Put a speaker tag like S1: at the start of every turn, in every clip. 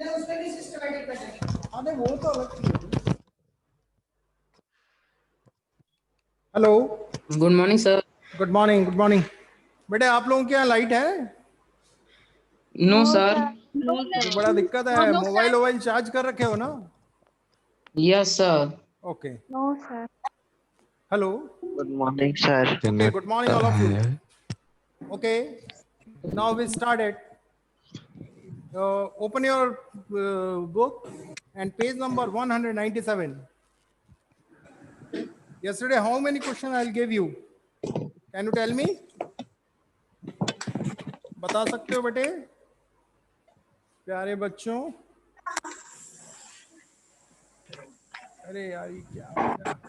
S1: अरे वो तो अलग चीज है। Hello,
S2: good morning sir.
S1: Good morning, good morning. बेटे आप लोगों के यहाँ लाइट है?
S2: No sir.
S1: ये बड़ा दिक्कत है। मोबाइल वोबाइल चार्ज कर रखे हो ना?
S2: Yes sir.
S1: Okay.
S3: No, sir.
S1: Hello.
S4: Good morning, sir.
S1: Okay, good morning all of you. Okay, now we started. Open your book and page number 197. Yesterday, how many questions I'll give you? Can you tell me? बता सकते हो बेटे प्यारे बच्चों? अरे यार ये क्या हो गया?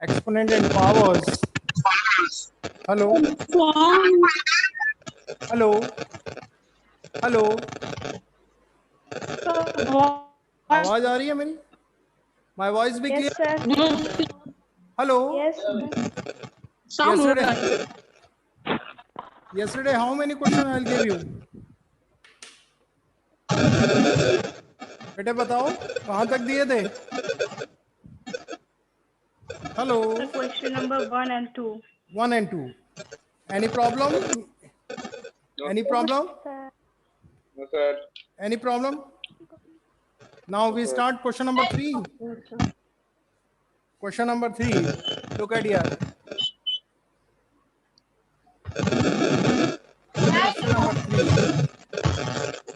S1: Exponent and powers. Hello hello hello, आवाज आ रही है मेरी? माय वॉइस भी
S3: Yes,
S1: clear?
S3: sir.
S1: Hello.
S3: Yes.
S1: Yesterday how many questions I'll give you? बेटे बताओ कहाँ तक दिए थे? Hello.
S3: The question number 1 and 2.
S1: 1 and 2. Any problem? Any problem?
S3: Sir.
S4: No, sir.
S1: Any problem? Now we start question number 3. Question number 3. Look at here. Question number 3.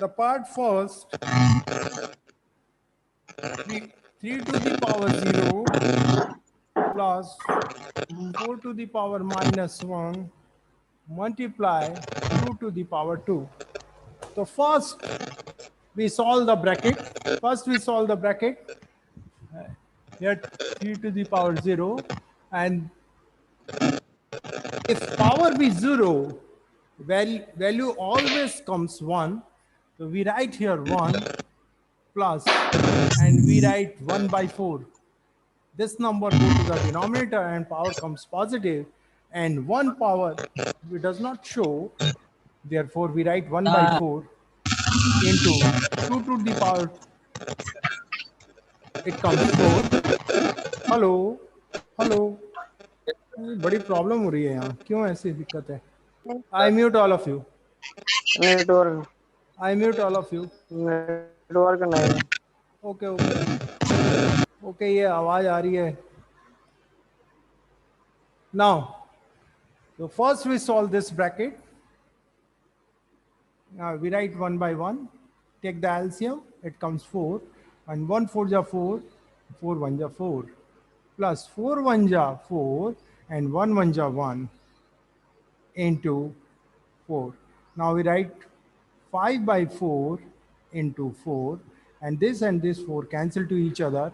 S1: The part first, 3 to the power 0 plus 4 to the power minus 1 multiply 2 to the power 2. So first we solve the bracket. Here 3 to the power 0, and if power be 0, value always comes 1. So we write here 1 plus, and we write 1 by 4. This number goes to the denominator and power comes positive, and 1 power we does not show. Therefore, we write 1 by 4 into 2 to the power, it comes 4. Hello hello, बड़ी problem हो रही है यहाँ, क्यों ऐसी दिक्कत है? आई mute all of you,
S4: Network.
S1: I mute all of you.
S4: Network नहीं.
S1: ओके ओके ओके, ये आवाज आ रही है. Now, so first we solve this bracket. Now we write 1 by 1. Take the LCM, it comes 4. And 1 4 ja 4, 4 1 ja 4. Plus 4 1 ja 4, and 1 1 ja 1 into 4. Now we write 5 by 4 into 4. And this 4 cancel to each other.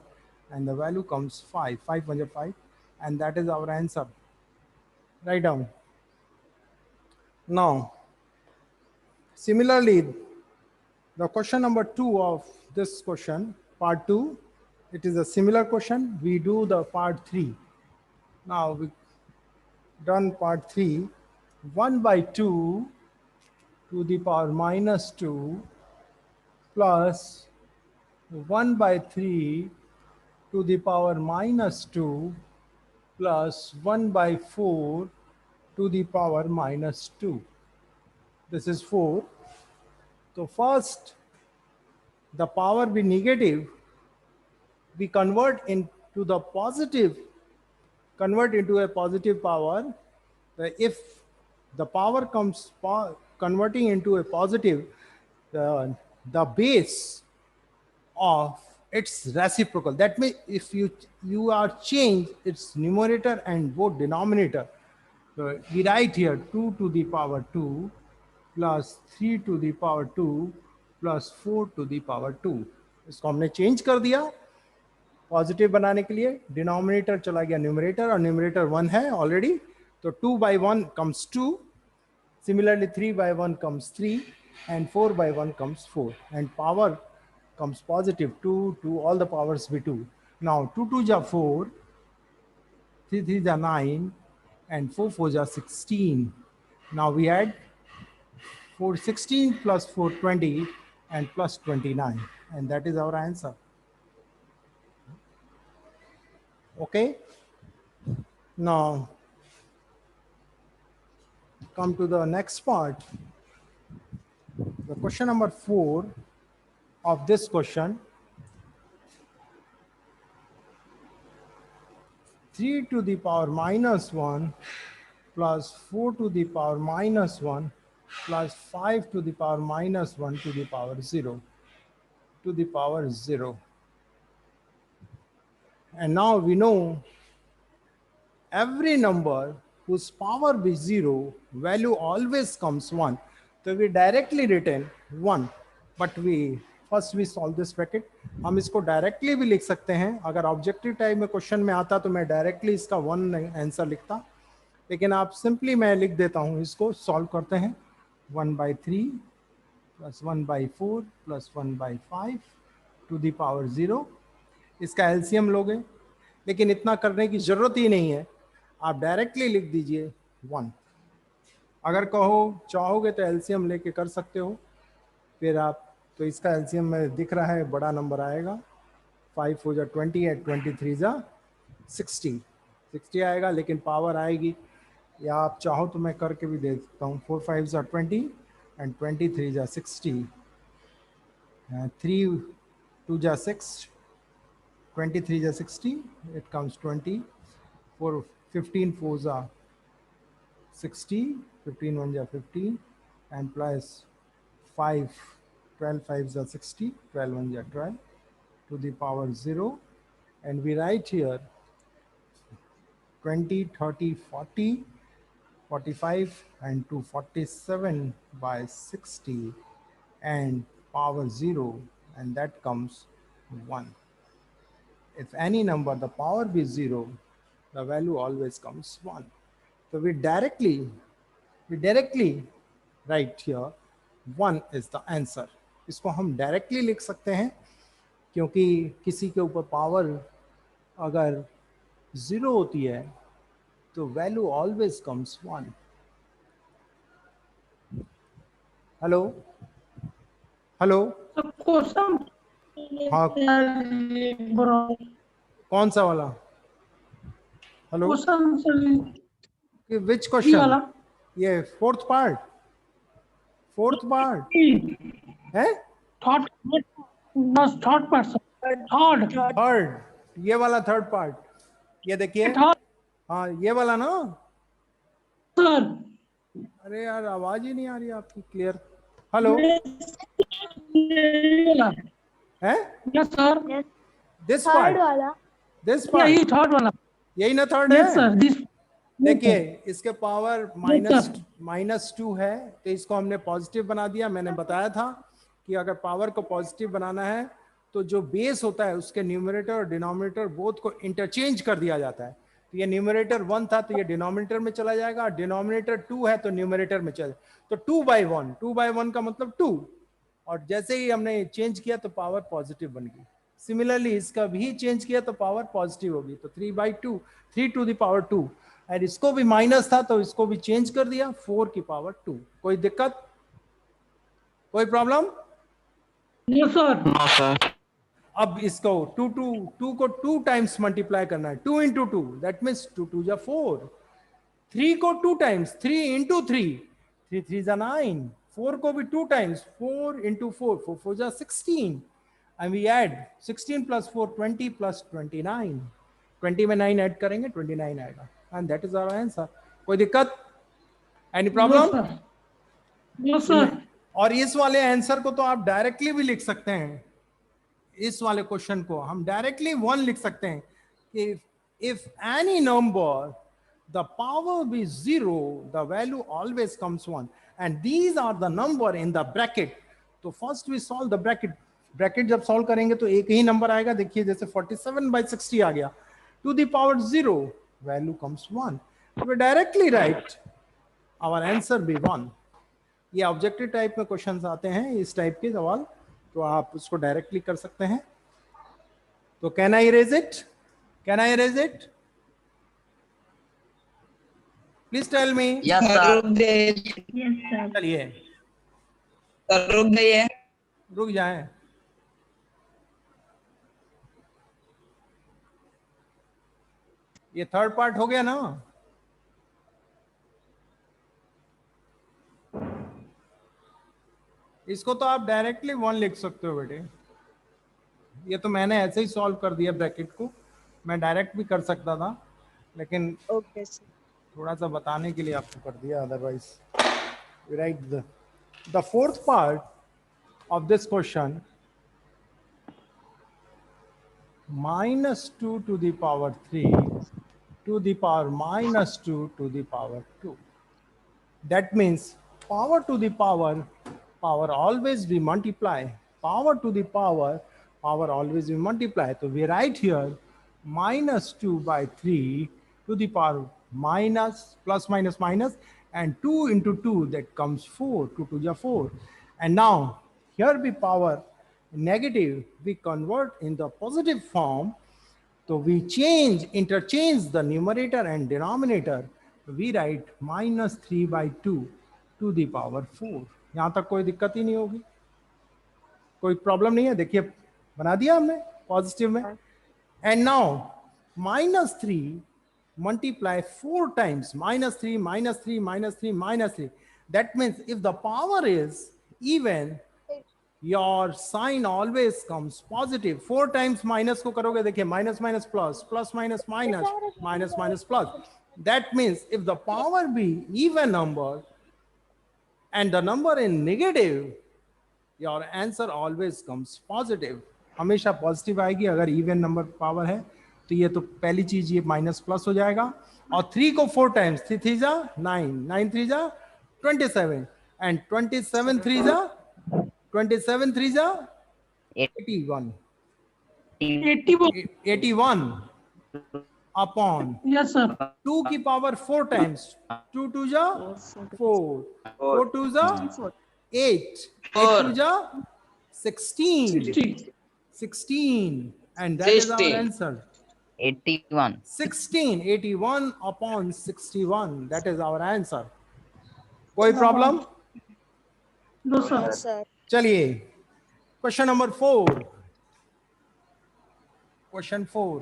S1: And the value comes 5. 5 1 ja 5. And that is our answer. Write down. Now, similarly, the question number 2 of this question, part 2, it is a similar question. We do the part 3. Now we done part 3. 1 by 2 to the power minus 2 plus 1 by 3 to the power minus 2 plus 1 by 4 to the power minus 2. This is 4. So first, the power be negative, we convert into to the positive, convert into a positive power. If the power comes converting into a positive, the base of its reciprocal. That means if you are change its numerator and both denominator. So we write here 2 to the power 2 plus 3 to the power 2 plus 4 to the power 2. इसको हमने change कर दिया positive बनाने के लिए. Denominator चला गया numerator और न्यूमरेटर 1 है ऑलरेडी. तो 2 by 1 comes 2. Similarly 3 by 1 comes 3 and 4 by 1 comes 4 and power comes positive 2 all the powers be 2. Now 2 2 ja 4, 3 3 ja 9 and 4 4 ja 16. Now we add 4 16 plus 4 20 and plus 29 and that is our answer. Okay, now come to the next part. The question number 4 of this question. 3 to the power minus 1 plus 4 to the power minus 1 plus 5 to the power minus 1 to the power 0 to the power 0. And now we know every number whose power be 0, value always comes 1. So we directly written 1, but we solve this bracket. हम इसको directly भी लिख सकते हैं. अगर objective type में question में आता तो मैं डायरेक्टली इसका 1 आंसर लिखता, लेकिन आप सिंपली मैं लिख देता हूं. इसको सॉल्व करते हैं. 1/3 plus 1/4 plus 1/5 to the power 0. इसका एलसीएम लोगे, लेकिन इतना करने की जरूरत ही नहीं है. आप डायरेक्टली लिख दीजिए 1. अगर चाहोगे तो एलसीएम लेके कर सकते हो. फिर आप तो इसका एलसीएम में दिख रहा है बड़ा नंबर आएगा. 5 4 जा 20 है, 23 जा 60 आएगा, लेकिन पावर आएगी. या आप चाहो तो मैं करके भी दे सकता हूँ. 4 5 जा 20 एंड 23 जा 60. 3 2 जा 6, 23 जा 60, it comes 20. 4 15 4 जा 60, 15 1 ja 15 and plus 5 12 5 ja 60, 12 1 ja 12 to the power 0. And we write here 20 30 40 45 and 247 by 60 and power 0, and that comes 1. If any number the power be 0, the value always comes 1. So we directly write here 1 is the answer. इसको हम directly लिख सकते हैं, क्योंकि किसी के ऊपर power अगर 0 होती है तो value always comes 1. Hello hello. हाँ, कौन सा वाला? Hello, which question? ये फोर्थ पार्ट है. थर्ड, ये वाला थर्ड पार्ट. ये देखिए, हाँ ये वाला ना. अरे यार आवाज ही नहीं आ रही आपकी क्लियर. हेलो है.
S5: Yes, sir.
S1: This
S3: third
S1: part,
S3: वाला.
S1: This
S5: Yeah,
S1: part,
S5: third one.
S1: यही ना थर्ड
S5: Yes,
S1: है.
S5: sir. This.
S1: देखिए इसके पावर
S5: sir.
S1: -2 है, तो इसको हमने पॉजिटिव बना दिया. मैंने बताया था कि अगर पावर को पॉजिटिव बनाना है तो जो बेस होता है उसके न्यूमरेटर और डिनोमिनेटर बोथ को इंटरचेंज कर दिया जाता है. तो ये न्यूमरेटर 1 था तो ये डिनोमिनेटर में चला जाएगा. डिनोमिनेटर 2 है तो न्यूमरेटर में चला. तो 2/1 का मतलब 2, और जैसे ही हमने चेंज किया तो पावर पॉजिटिव बन गई. सिमिलरली इसका भी चेंज किया तो पावर पॉजिटिव होगी. तो 3/2, 3 to the power 2, और इसको भी माइनस था तो इसको भी चेंज कर दिया 4 की पावर 2. कोई दिक्कत, कोई problem?
S5: Yes, sir.
S4: No, sir.
S1: अब इसको 2 को 2 टाइम्स मल्टीप्लाई करना है. 2 into 2, दैट मीन्स 2 2 जा 4. 3 को 2 टाइम्स, 3 into 3, 3 3 जा 9. 4 को भी 2 टाइम्स, 4 into 4, 4 4 जा 16. And we add 16 plus 4, 20 plus 29. 20 में 9 ऐड करेंगे 29 आएगा, and that is our answer. कोई दिक्कत, एनी प्रॉब्लम?
S5: No sir.
S1: और इस वाले आंसर को तो आप डायरेक्टली भी लिख सकते हैं, इस वाले क्वेश्चन को हम डायरेक्टली 1 लिख सकते हैं कि if any number the power be 0 the value always comes 1 and these are the number in the bracket. तो first we solve the bracket, bracket जब सॉल्व करेंगे तो एक ही नंबर आएगा, देखिए जैसे 47/60 आ गया, to the power 0 value comes 1, we directly write our answer be 1। ये ऑब्जेक्टिव टाइप में क्वेश्चंस आते हैं, इस टाइप के सवाल, तो आप उसको डायरेक्टली कर सकते हैं। तो can I erase it, can I erase it, please tell me.
S2: Yes sir.
S5: रुक गए
S3: Yes, sir.
S1: चलिए
S5: सर, रुक गए।
S1: रुक जाएं, ये थर्ड पार्ट हो गया ना। इसको तो आप डायरेक्टली 1 लिख सकते हो बेटे, ये तो मैंने ऐसे ही सॉल्व कर दिया ब्रैकेट को, मैं डायरेक्ट भी कर सकता था लेकिन थोड़ा सा बताने के लिए आपको कर दिया, otherwise we write the fourth part of this question, -2 to the power 3 to the power -2 to the power 2. That means power to the power always we multiply, power to the power always we multiply. So we write here -2/3 to the power minus plus minus minus and 2 into 2, that comes 4, 2 2 is 4. And now here be power negative, we convert in the positive form, so we interchange the numerator and denominator, we write -3/2 to the power 4। यहाँ तक कोई दिक्कत ही नहीं होगी, कोई problem नहीं है। देखिए बना दिया हमने पॉजिटिव में, and now -3 multiply 4 times, -3 -3 -3 -3, that means if the power is even your sign always comes positive। 4 times minus को करोगे, देखिए minus minus plus, plus minus minus, minus minus plus, that means if the power be even number and the number in negative, your answer always comes positive। हमेशा positive आएगी अगर even number power है, तो ये तो पहली चीज ये माइनस प्लस हो जाएगा। और 3 को 4 टाइम्स, 3 3 जा 9, 9 3 जा 27 एंड 27 3 जा 27 3 जा 81, 81 अपॉन
S5: यस सर।
S1: 2 की पावर 4 टाइम्स, 2 2 जा 4, 4 2 जा 8, 8 2 जा 16, 16, and that is our
S2: 16.
S1: answer,
S6: 81.
S1: 16, 81 upon 61, that is our answer। कोई प्रॉब्लम?
S5: No sir.
S1: चलिए question number 4, question 4,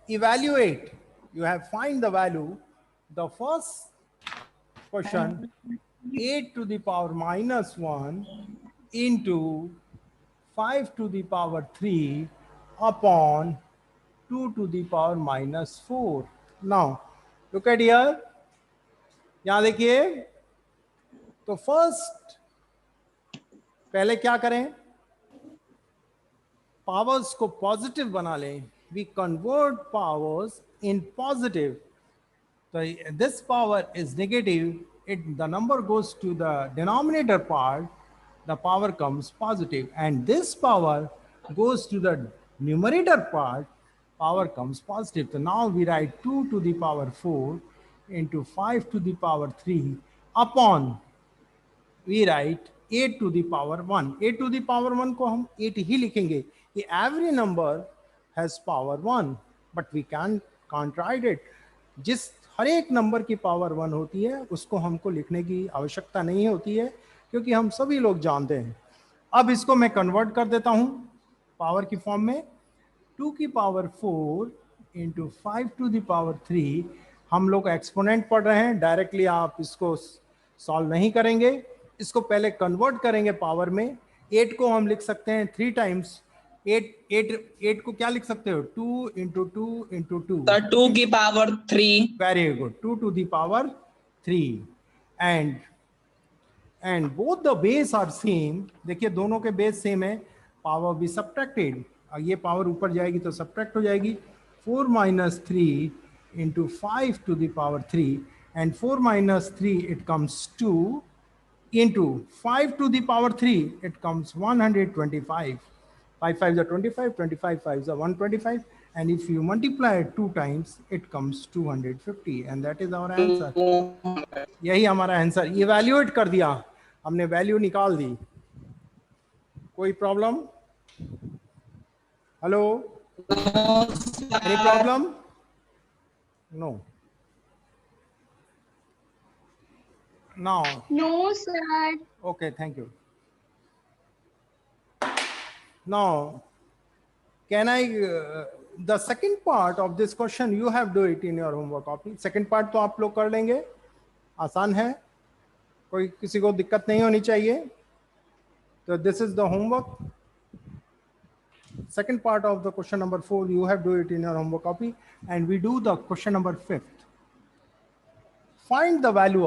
S1: evaluate, you have find the value, the first question 8 to the power -1 into 5 to the power 3 upon 2 to the power -4। now look at here, यहां देखिए, तो first पहले क्या करें, powers को positive बना लें, we convert powers in positive, so this power is negative, the number goes to the denominator part, the power comes positive, and this power goes to the numerator part, power comes positive। so now we write 2 to the power 4 into 5 to the power 3 upon, we write 8 to the power 1। 8 to the power 1 को हम 8 ही लिखेंगे, कि every number has power 1 but we can't write it। जिस हर एक number की power 1 होती है उसको हमको लिखने की आवश्यकता नहीं होती है, क्योंकि हम सभी लोग जानते हैं। अब इसको मैं कन्वर्ट कर देता हूं पावर की फॉर्म में, 2 की power 4 into 5 to the power 3, हम लोग एक्सपोनेंट पढ़ रहे हैं, डायरेक्टली आप इसको सॉल्व नहीं करेंगे, इसको पहले कन्वर्ट करेंगे पावर में। 8 को हम लिख सकते हैं 3 टाइम्स 8 को क्या लिख सकते हो? 2 into 2 into 2.
S5: Sir, 2 की power 3.
S1: Very good. 2 to the power 3. And both the base are same. देखिए दोनों के बेस सेम है. पावर भी सब्ट्रैक्टेड. ये पावर ऊपर जाएगी तो सब्ट्रैक्ट हो जाएगी. 4 minus 3 into 5 to the power 3, and 4 minus 3 it comes 2 into 5 to the power 3 it comes 125. 5 5s are 25, 25 5s are 125, and if you multiply it 2 times it comes 250, and that is our answer. यही हमारा answer. Evaluate कर दिया हमने, value निकाल दी. कोई problem? Hello, any problem? No. Now
S3: No, sir.
S1: okay, thank you. Now can I the second part of this question you have do it in your homework copy. Second part तो आप लोग कर लेंगे, आसान है, कोई किसी को दिक्कत नहीं होनी चाहिए. तो this is the homework. Second part of the question number 4 you have do it in your homework copy, and we do the question number 5. Find the value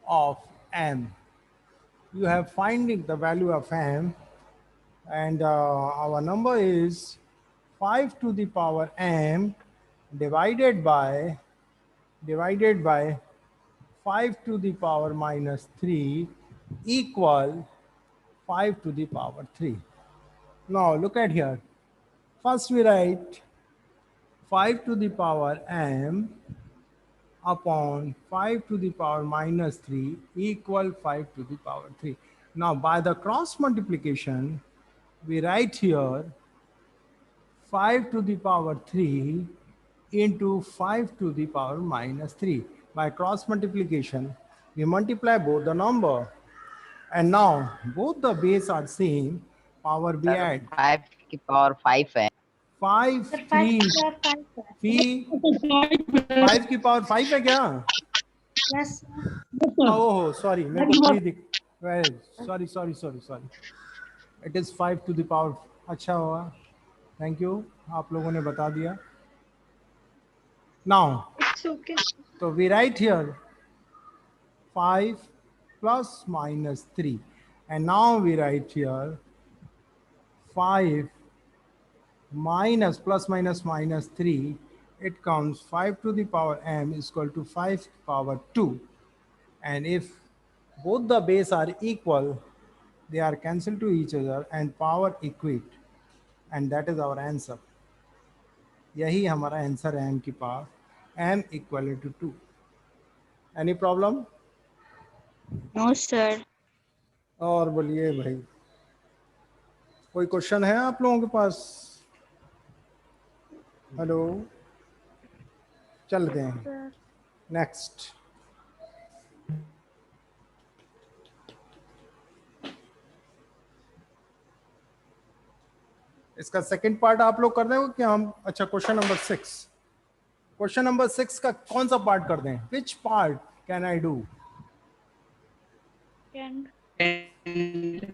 S1: of m. You have finding the value of m, and our number is 5 to the power m divided by 5 to the power minus 3 equal 5 to the power 3. Now look at here. First we write 5 to the power m upon 5 to the power minus 3 equal 5 to the power 3. Now by the cross multiplication, we write here 5 to the power 3 into 5 to the power minus 3. By cross multiplication, we multiply both the number. And now both the base are same. Power we add.
S6: 5 की power 5 है.
S1: 5
S3: Sir,
S1: 3 5 की power 5 है क्या?
S3: Yes, sir.
S1: Oh sorry, मेरे को 3 दिख. Sorry. It is 5 to the power. अच्छा हुआ, थैंक यू, आप लोगों ने बता दिया. Now
S3: It's okay.
S1: तो we write here 5 plus minus 3, and now we write here 5 minus plus minus minus 3, it comes 5 to the power m is equal to 5 power 2, and if both the base are equal, they are cancelled to each other and power equate, and that is our answer. यही हमारा answer है m की power m equal to 2. Any problem?
S3: No, sir.
S1: और बोलिए भाई, कोई question है आप लोगों के पास? हेलो, चलते हैं
S3: Sir.
S1: नेक्स्ट. इसका सेकंड पार्ट आप लोग कर दें क्या हम? अच्छा, क्वेश्चन नंबर 6. क्वेश्चन नंबर 6 का कौन सा पार्ट कर दें? Which part can I do?
S3: Can.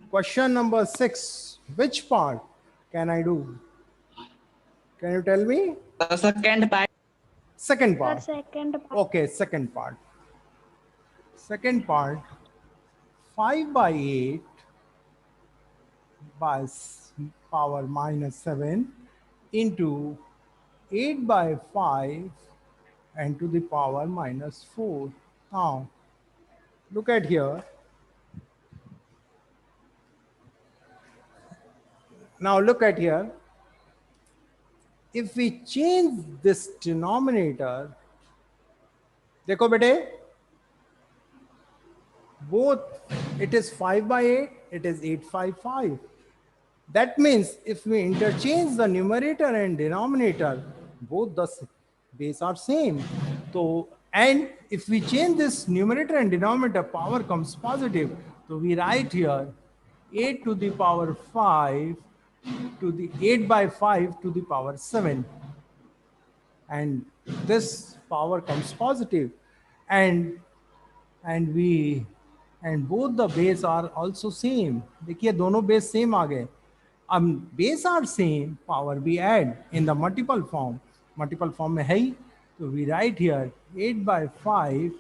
S1: Question number 6. Which part can I do? Can you tell me?
S5: The second part.
S1: Second
S3: Sir,
S1: part.
S3: second part.
S1: Okay, second part. Second part. 5 by 8 by power minus 7 into 8 by 5 and to the power minus 4. Now, look at here. Now look at here. If we change this denominator, देखो बेटे, both it is 5 by 8, it is 855. That means if we interchange the numerator and denominator, both the base are same. So, and if we change this numerator and denominator, power comes positive. So we write here 8 to the power 5 to the 8 by 5 to the power 7, and this power comes positive, and and both the base are also same. देखिए दोनों base same आ गए. Base are same, power we add in the multiple form. Multiple form में है ही, तो we write here 8/5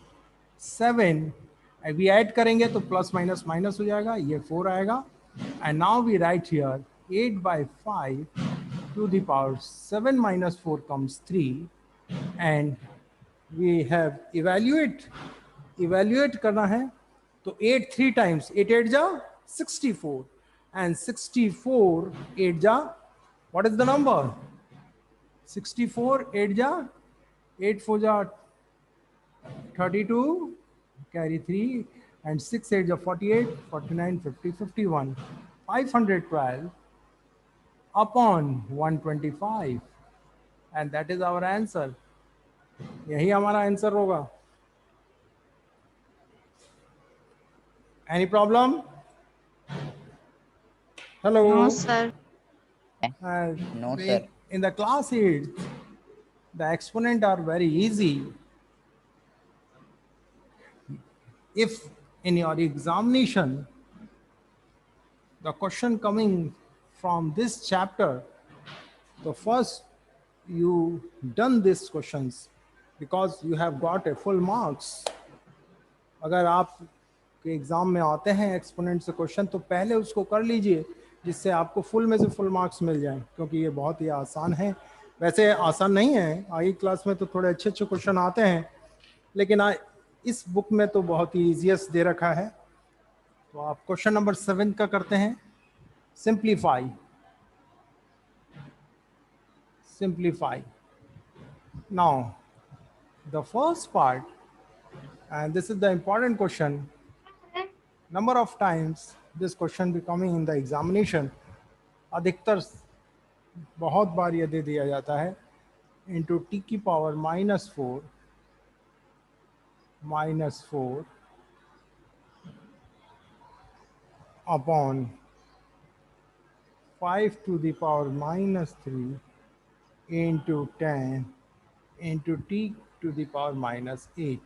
S1: 7. we add करेंगे तो plus minus minus हो जाएगा, ये 4 आएगा. And now we write here 8/5 to the power 7 minus 4 comes 3. And we have evaluate करना है, तो 8 3 times 8 8 जा 64, and 64 8 जा, what is the number? 64 8 जा 8 4 जा 32, carry 3, and 6 8 जा 48, 49 50 51, 512 upon 125, and that is our answer. यही हमारा आंसर होगा. Any problem? Hello.
S3: No, sir.
S6: No,
S1: In-
S6: sir.
S1: In the class 8, the exponent are very easy. If in your examination, the question coming from this chapter, the first you done these questions because you have got a full marks. अगर आप के exam में आते हैं exponent से question, तो पहले उसको कर लीजिए जिससे आपको फुल में से फुल मार्क्स मिल जाएं, क्योंकि ये बहुत ही आसान है. वैसे आसान नहीं है, आगे क्लास में तो थोड़े अच्छे अच्छे क्वेश्चन आते हैं, लेकिन इस बुक में तो बहुत ही ईजीएस्ट दे रखा है. तो आप क्वेश्चन नंबर 7 का करते हैं. Simplify. Now the first part, and this is the important question. Number of times this question becoming in the examination, अधिकतर बहुत बार ये दे दिया जाता है, into t की power -4 upon 5 to the power -3 into 10 into t to the power -8,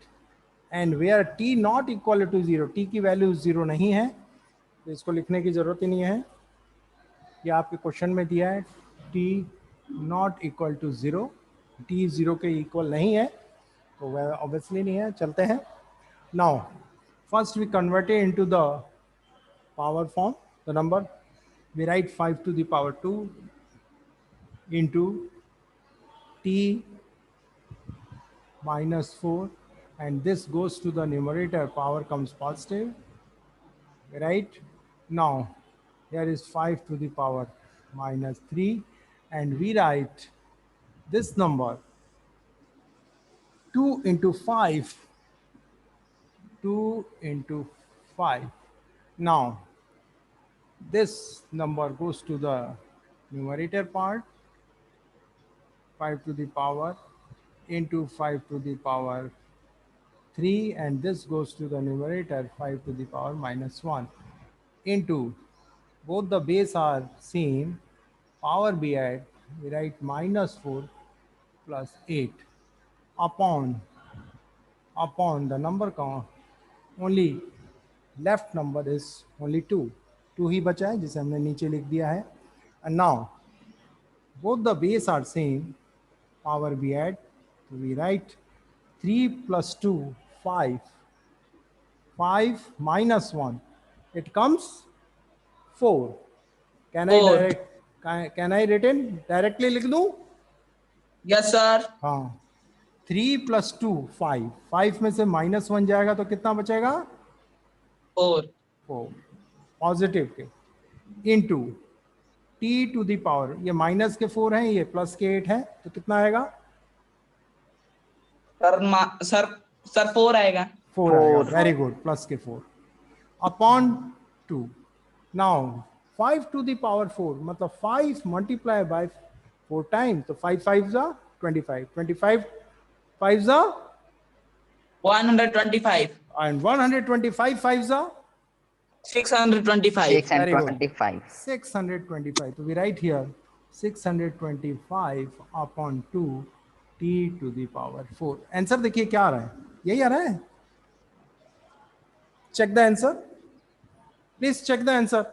S1: and where t not equal to 0, t की value 0 नहीं है, तो इसको लिखने की जरूरत ही नहीं है. ये आपके क्वेश्चन में दिया है t not equal to 0, t 0 के इक्वल नहीं है, तो वह ऑब्वियसली नहीं है. चलते हैं. Now first we convert it into the power form, the number. we write 5 to the power 2 into t -4, and this goes to the numerator, power comes positive, right? Now here is 5 to the power -3, and we write this number 2 into 5. Now this number goes to the numerator part, 5 to the power into 5 to the power 3, and this goes to the numerator, 5 to the power -1, into, both the base are same, power we add, we write -4 plus 8 upon the number count, only left number is only 2 ही बचा है, जिसे हमने नीचे लिख दिया है. And now both the base are same, power we add, so we write 3 plus 2 5 minus 1, it comes 4. Can I
S5: 4.
S1: can I written directly लिख दूं?
S5: Yes, sir.
S1: हाँ. 3 plus 2 5 में से -1 जाएगा तो कितना बचेगा?
S5: 4.
S1: 4 पॉजिटिव के, into t to the power, ये माइनस के 4 हैं, ये प्लस के 8 है, तो कितना आएगा?
S5: सर 4 आएगा.
S1: 4 आएगा. Very good. प्लस के 4 upon 2. Now 5 to the power 4 मतलब 5 मल्टीप्लाई बाय 4 टाइम, तो 5 5 जा 25, 25 5 जा
S5: 125.
S1: and 125 5 जा
S5: 625.
S6: 625.
S1: 625. So we write here 625 upon 2 t to the power 4. Answer देखिए क्या आ रहा है, यही आ रहा है. check the answer. Please check the answer.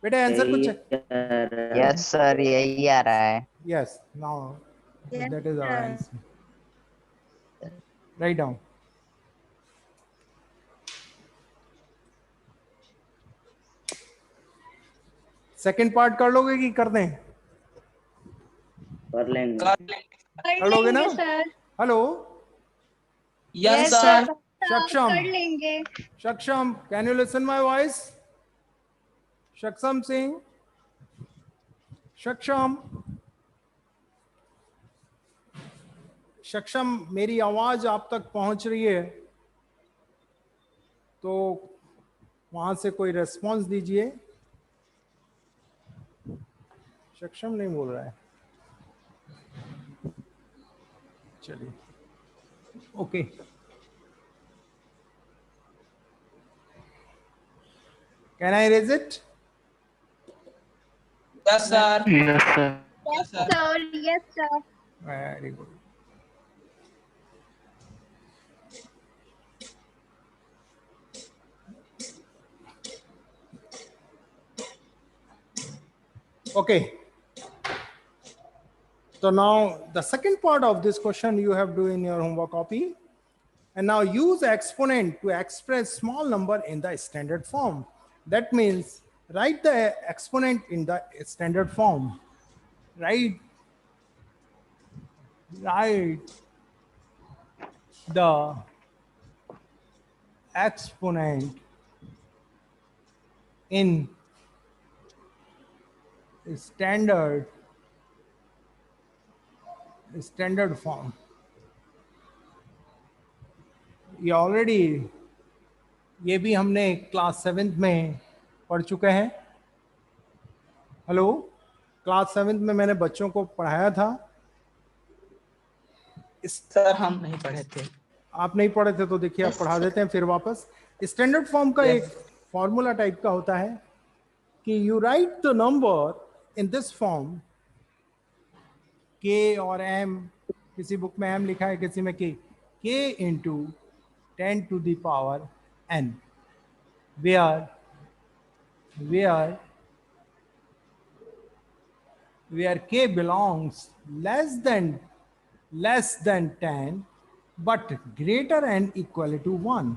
S1: बेटा आंसर को check.
S6: Yes, sir. यही आ रहा है.
S1: Yes. Now
S3: Yes,
S1: that is our
S3: sir.
S1: answer. Write down. Second part कर लोगे कि कर दें?
S5: कर लेंगे
S1: कर लोगे ना?
S3: Sir
S1: hello
S5: yes sir
S1: Shaksham.
S3: कर लेंगे
S1: Shaksham, can you listen my voice? Shaksham Singh. Shaksham. Shaksham, मेरी आवाज आप तक पहुंच रही है तो वहां से कोई रेस्पॉन्स दीजिए. सक्षम नहीं बोल रहा है. चलिए okay. Can I raise it?
S5: Yes sir
S4: Yes, sir.
S5: Yes sir
S3: sir yes sir
S1: very good. Okay. So now the second part of this question you have to do in your homework copy. And now use exponent to express small number in the standard form. That means write the exponent in the standard form. Write the exponent in standard form. ये already ये भी हमने class 7th में पढ़ चुके हैं. Hello, class 7th में मैंने बच्चों को पढ़ाया था.
S5: सर हम नहीं पढ़े थे.
S1: आप नहीं पढ़े थे तो देखिए आप पढ़ा देते हैं फिर वापस. स्टैंडर्ड फॉर्म का एक फॉर्मूला टाइप का होता है कि you right the number in this form. के और एम, किसी बुक में एम लिखा है किसी में के into 10 to the power n, where k belongs less than 10 but greater and equal to 1.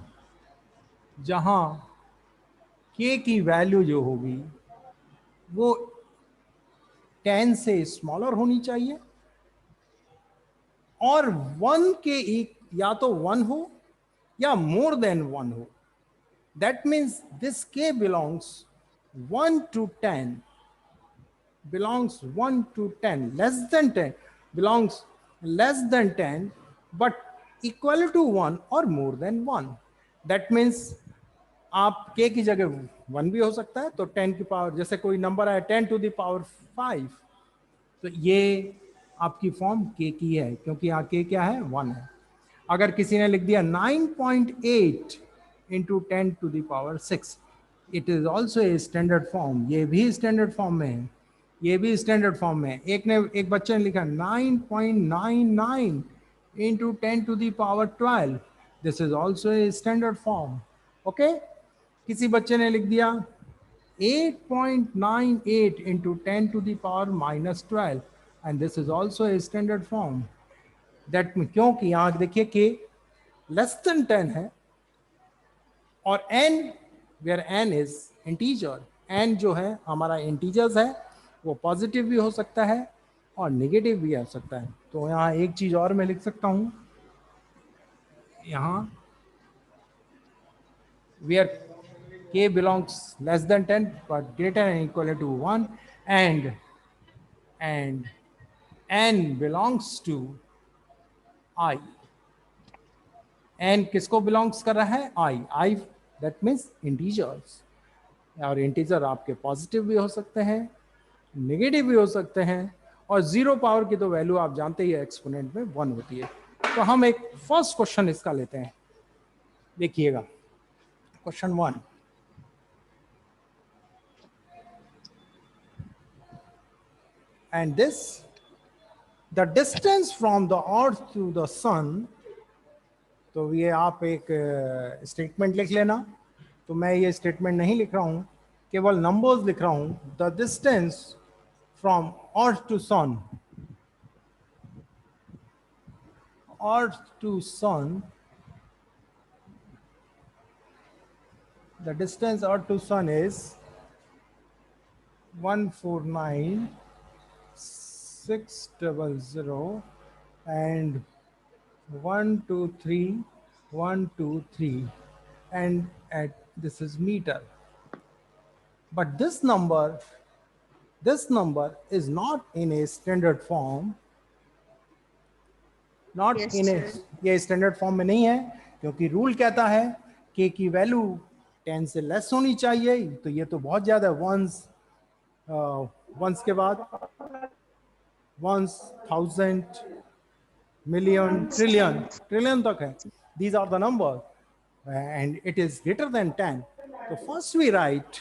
S1: जहां k की वैल्यू जो होगी वो 10 से स्मॉलर होनी चाहिए और 1 के या तो 1 हो या मोर देन 1 हो. That means this k belongs 1 to 10, belongs 1 to 10, less than 10, belongs less than 10 but equal to 1 or more than 1. That means आप k की जगह 1 भी हो सकता है तो 10 की पावर, जैसे कोई नंबर है 10 to the power 5, तो ये आपकी फॉर्म k की है क्योंकि यहाँ k क्या है 1 है. अगर किसी ने लिख दिया 9.8 into 10 to the power 6, it is also a standard form. ये भी स्टैंडर्ड फॉर्म में है, ये भी स्टैंडर्ड फॉर्म में है. एक बच्चे ने लिखा 9.99 into 10 to the power 12, this is also a standard form. Okay. किसी बच्चे ने लिख दिया 8.98 into 10 to the power minus 12 and this is also a standard form. That में क्योंकि यहां देखिए कि लेस देन 10 है और n where n is integer. n जो है हमारा इंटीजर्स है, वो पॉजिटिव भी हो सकता है और नेगेटिव भी हो सकता है. तो यहाँ एक चीज और मैं लिख सकता हूं, यहाँ where k belongs less than 10 but greater and equal to 1 and n belongs to I. n किसको बिलोंग्स कर रहा है? I. That means integers. और इंटीजर आपके पॉजिटिव भी हो सकते हैं, नेगेटिव भी हो सकते हैं और 0 पावर की तो वैल्यू आप जानते ही है एक्सपोनेंट में 1 होती है. तो हम एक फर्स्ट क्वेश्चन इसका लेते हैं. देखिएगा question 1. And this, the distance from the earth to the sun तो ये आप एक स्टेटमेंट लिख लेना। तो मैं ये स्टेटमेंट नहीं लिख रहा हूँ, केवल नंबर्स लिख रहा हूँ। The distance from earth to sun, earth to sun, the distance earth to sun is 149,600 and 123,123, and this is meter. But this number is not in a standard form, not
S3: Yes,
S1: in a,
S3: sir.
S1: ये standard form में नहीं है, क्योंकि rule कहता है k की value 10 से less होनी चाहिए। तो ये तो बहुत ज्यादा है, वंस के बाद वंस, थाउजेंड, मिलियन, ट्रिलियन तक है। These are the number and it is greater than 10। तो first we write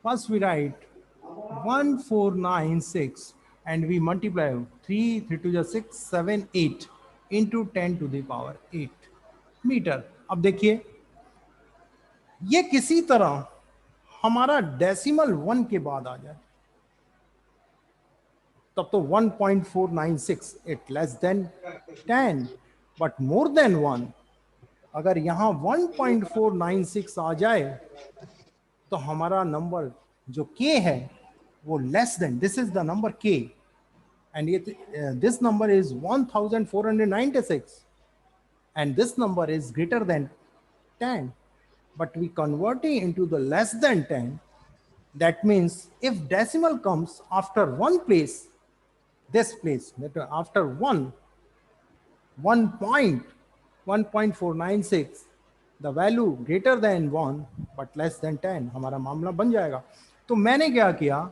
S1: 1496 and we multiply 3 to the 6 7 8 into 10 to the power 8 metre. अब देखिए ये किसी तरह हमारा डेसिमल 1 के बाद आ जाए तब तो 1.496 it less than 10, but more than 1। अगर यहां 1.496 आ जाए तो हमारा नंबर जो k है वो less than, this is the number k, and this number is 1496 and this number is greater than 10, but we converting into the less than 10. That means if decimal comes after one place, this place, that after 1.496, the value greater than 1 but less than 10, हमारा मामला बन जाएगा। तो मैंने क्या किया,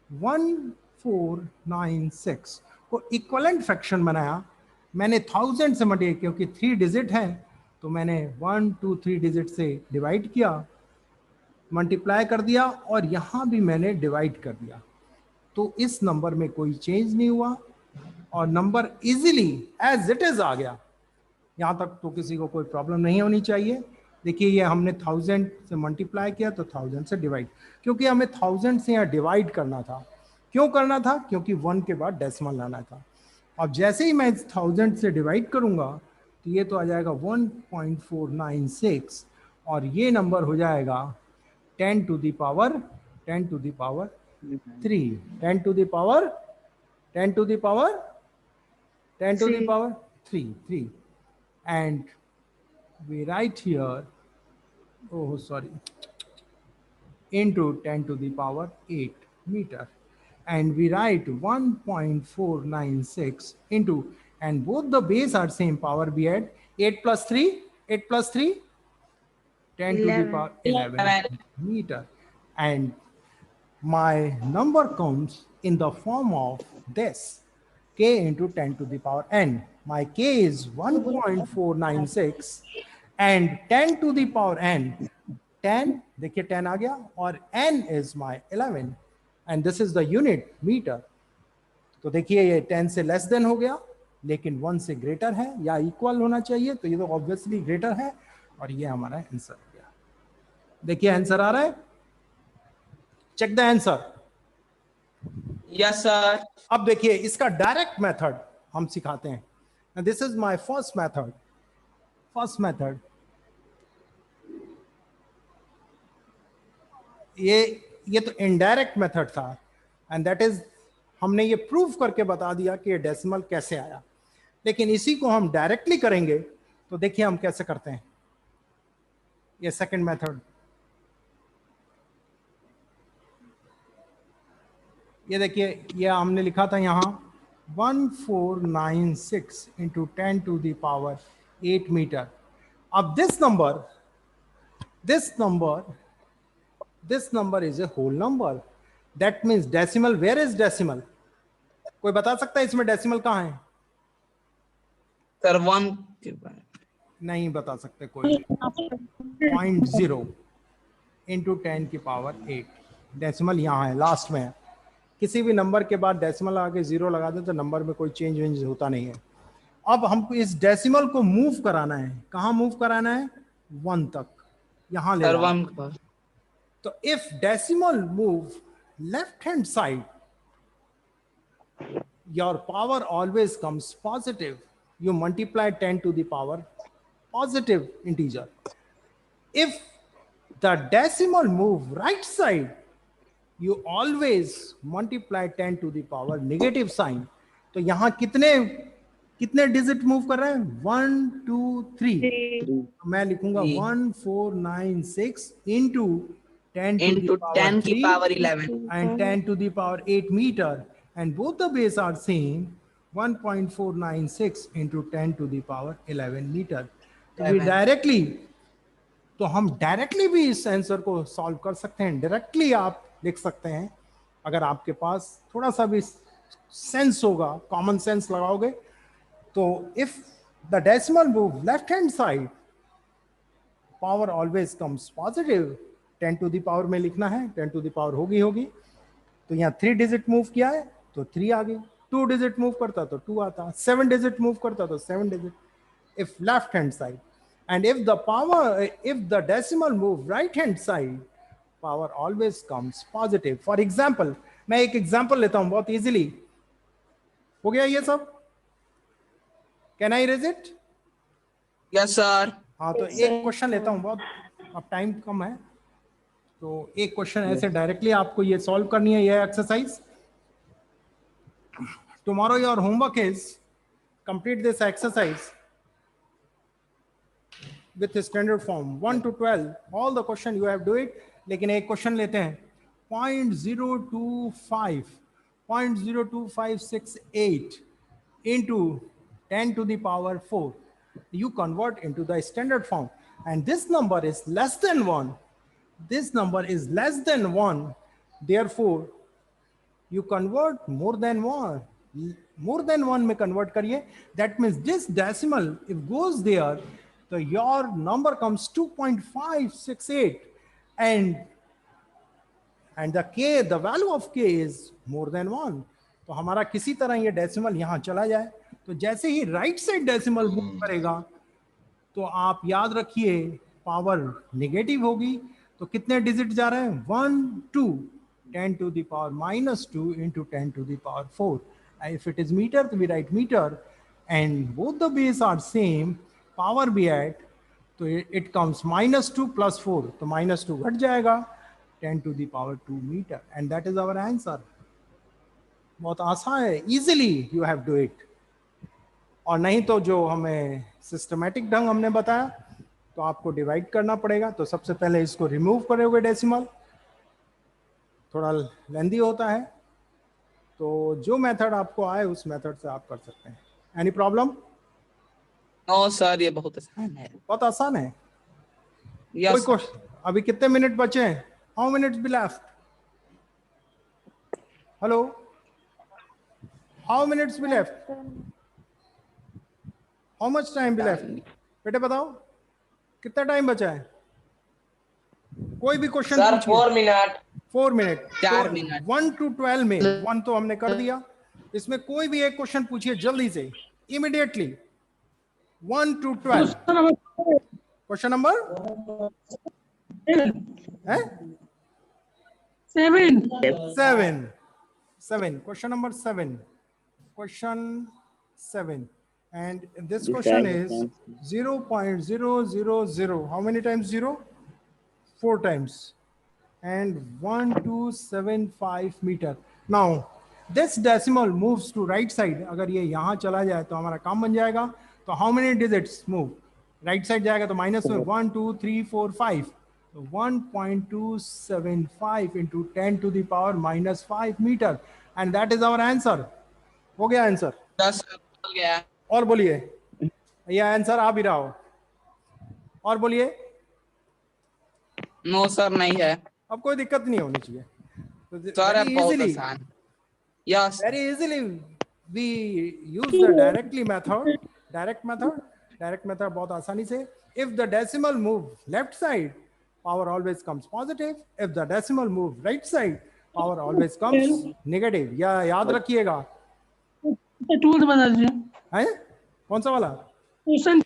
S1: 1496 को equivalent fraction बनाया। मैंने 1000 से मल्टीप्लाई, क्योंकि 3 डिजिट है तो मैंने 1 2 3 डिजिट से डिवाइड किया, मल्टीप्लाई कर दिया, और यहां भी मैंने डिवाइड कर दिया। तो इस नंबर में कोई चेंज नहीं हुआ और number easily as it is आ गया। यहां तक तो किसी को कोई प्रॉब्लम नहीं होनी चाहिए। देखिए ये हमने 1000 से मल्टीप्लाई किया तो 1000 से डिवाइड, क्योंकि हमें 1000 से यहाँ डिवाइड करना था। क्यों करना था? क्योंकि 1 के बाद डेसिमल लाना था। अब जैसे ही मैं 1000 से डिवाइड करूंगा तो ये तो आ जाएगा 1.496 और ये नंबर हो जाएगा 10 to the power 3, 10 to the power 3, and we write here, oh sorry, into 10 to the power 8 meter, and we write 1.496 into, and both the base are same, power we add 8 plus 3, 10 to the power 11 meter, and my number comes in the form of this, k into 10 to the power n. My k is 1.496 and 10 to the power n, 10, देखिए 10 आ गया, और n is my 11 and this is the unit meter. तो देखिए ये 10 से less than हो गया, लेकिन 1 से ग्रेटर है या इक्वल होना चाहिए, तो ये तो ऑब्वियसली ग्रेटर है और ये हमारा आंसर हो गया। देखिए आंसर आ रहा है, check the answer.
S5: Yes sir.
S1: अब देखिए इसका डायरेक्ट मेथड हम सिखाते हैं। This is my first method. ये तो इनडायरेक्ट मेथड था, एंड दैट इज हमने ये प्रूव करके बता दिया कि ये डेसिमल कैसे आया। लेकिन इसी को हम डायरेक्टली करेंगे तो देखिए हम कैसे करते हैं। ये सेकंड मेथड, ये देखिए ये हमने लिखा था यहाँ 1496 into 10 to the power 8 metre. अब this number is a whole number. That means decimal, where is decimal? कोई बता सकता है इसमें डेसिमल कहाँ है?
S5: सर 1 के बाद
S1: नहीं बता सकते कोई। 0.0 into 10 की पावर 8, डेसिमल यहाँ है, लास्ट में है। किसी भी नंबर के बाद डेसिमल आके 0 लगा दें तो नंबर में कोई चेंज वेंज होता नहीं है। अब हमको इस डेसिमल को मूव कराना है, कहाँ मूव कराना है? 1 तक, यहां ले
S5: सर
S1: जाना है।
S5: 1 पर।
S1: तो if decimal move left hand side, your power always comes positive. You multiply 10 to the power positive integer. If the decimal move right side, you always multiply 10 to the power negative sign. तो यहां कितने digit move कर रहे हैं? 1 2 3। मैं लिखूंगा 1496 into 10 to the
S5: into
S1: power
S5: 10 की
S1: 3
S5: power 11।
S1: and 10 to the power 8 meter, and both the base are same, 1.496 into 10 to the power 11 meter. तो we
S5: 11।
S1: directly, तो हम डायरेक्टली भी इस आंसर को सॉल्व कर सकते हैं, डायरेक्टली आप लिख सकते हैं अगर आपके पास थोड़ा सा भी सेंस होगा, कॉमन सेंस लगाओगे। तो if the decimal move left hand side, power always comes positive. 10 to the power में लिखना है, 10 टू द पावर होगी। तो यहाँ 3 डिजिट मूव किया है तो 3 आ गई, 2 डिजिट मूव करता तो 2 आता, 7 डिजिट मूव करता तो 7 digit, if left hand side. And if the decimal move right hand side, power always comes positive. For example, मैं एक एग्जांपल लेता हूं बहुत इजीली। हो गया ये सब? Can I raise it?
S5: Yes sir.
S1: हाँ, तो एक क्वेश्चन लेता हूं, बहुत अब टाइम कम है, तो एक क्वेश्चन ऐसे डायरेक्टली आपको ये सॉल्व करनी है, ये exercise. Tomorrow your homework is complete this exercise with the standard form 1 to 12, all the question you have do it. लेकिन एक क्वेश्चन लेते हैं 0.02568 into 10 to the power 4. You convert into the standard form, and this number is less than 1. This number is less than 1. Therefore, you convert more than 1. More than 1 में convert करिए. That means this decimal, if goes there, so your number comes 2.568, and the value of k is more than 1. तो हमारा किसी तरह ये decimal यहाँ चला जाए, तो जैसे ही राइट साइड डेसिमल मूव करेगा तो आप याद रखिए पावर नेगेटिव होगी। तो कितने डिजिट जा रहे हैं? 1 2 10 to the power -2 into 10 to the power 4. If it is meter, तो we write meter, and both the base are same, power भी ऐड, तो इट कम्स -2 + 4, तो -2 घट जाएगा, 10 to the power 2 metre, and that is our answer. बहुत आसान है, easily you have do it. और नहीं तो जो हमें सिस्टमैटिक ढंग हमने बताया, तो आपको डिवाइड करना पड़ेगा। तो सबसे पहले इसको रिमूव करोगे डेसिमल, थोड़ा लेंदी होता है, तो जो मेथड आपको आए उस मेथड से आप कर सकते हैं। Any problem?
S5: नो सर, ये बहुत आसान है।
S1: बहुत आसान है।
S5: यस
S1: कोई अभी कितने मिनट बचे हैं? How minutes be left? Hello, how minutes be left? How much time be left? बेटे बताओ कितना टाइम बचा है? कोई भी क्वेश्चन
S4: सर
S1: पूछिए।
S4: 4 मिनट।
S1: 4 मिनट।
S5: 4 मिनट।
S1: 1 to 12 में 1 तो हमने कर दिया, इसमें कोई भी एक क्वेश्चन पूछिए जल्दी से, इमीडिएटली। 1 to 12। क्वेश्चन नंबर है
S7: 7.
S1: 7। Question number 7। Question 7, and this question is 0.000. How many times 0? 4 times, and 1275 meter. Now this decimal moves to right side. अगर ये यहाँ चला जाए तो हमारा काम बन जाएगा। तो how many digits move? Right side जाएगा तो माइनस में 1 2 3 4 5, तो 1.275 into 10 to the power -5 metre, and that is our answer. हो गया आंसर?
S5: 10 हो गया।
S1: और बोलिए, ये आंसर आ भी रहा हो, और बोलिए।
S5: नो सर, नहीं है।
S1: अब कोई दिक्कत नहीं होनी चाहिए। तो
S5: सर बहुत आसान। Yes,
S1: very easily we use the direct method बहुत आसानी से। if the decimal move left side, power always comes positive. if the decimal move right side, power always comes negative. या याद रखिएगा।
S7: 2 बता दीजिए।
S1: हैं? कौन सा वाला?
S7: क्वेश्चन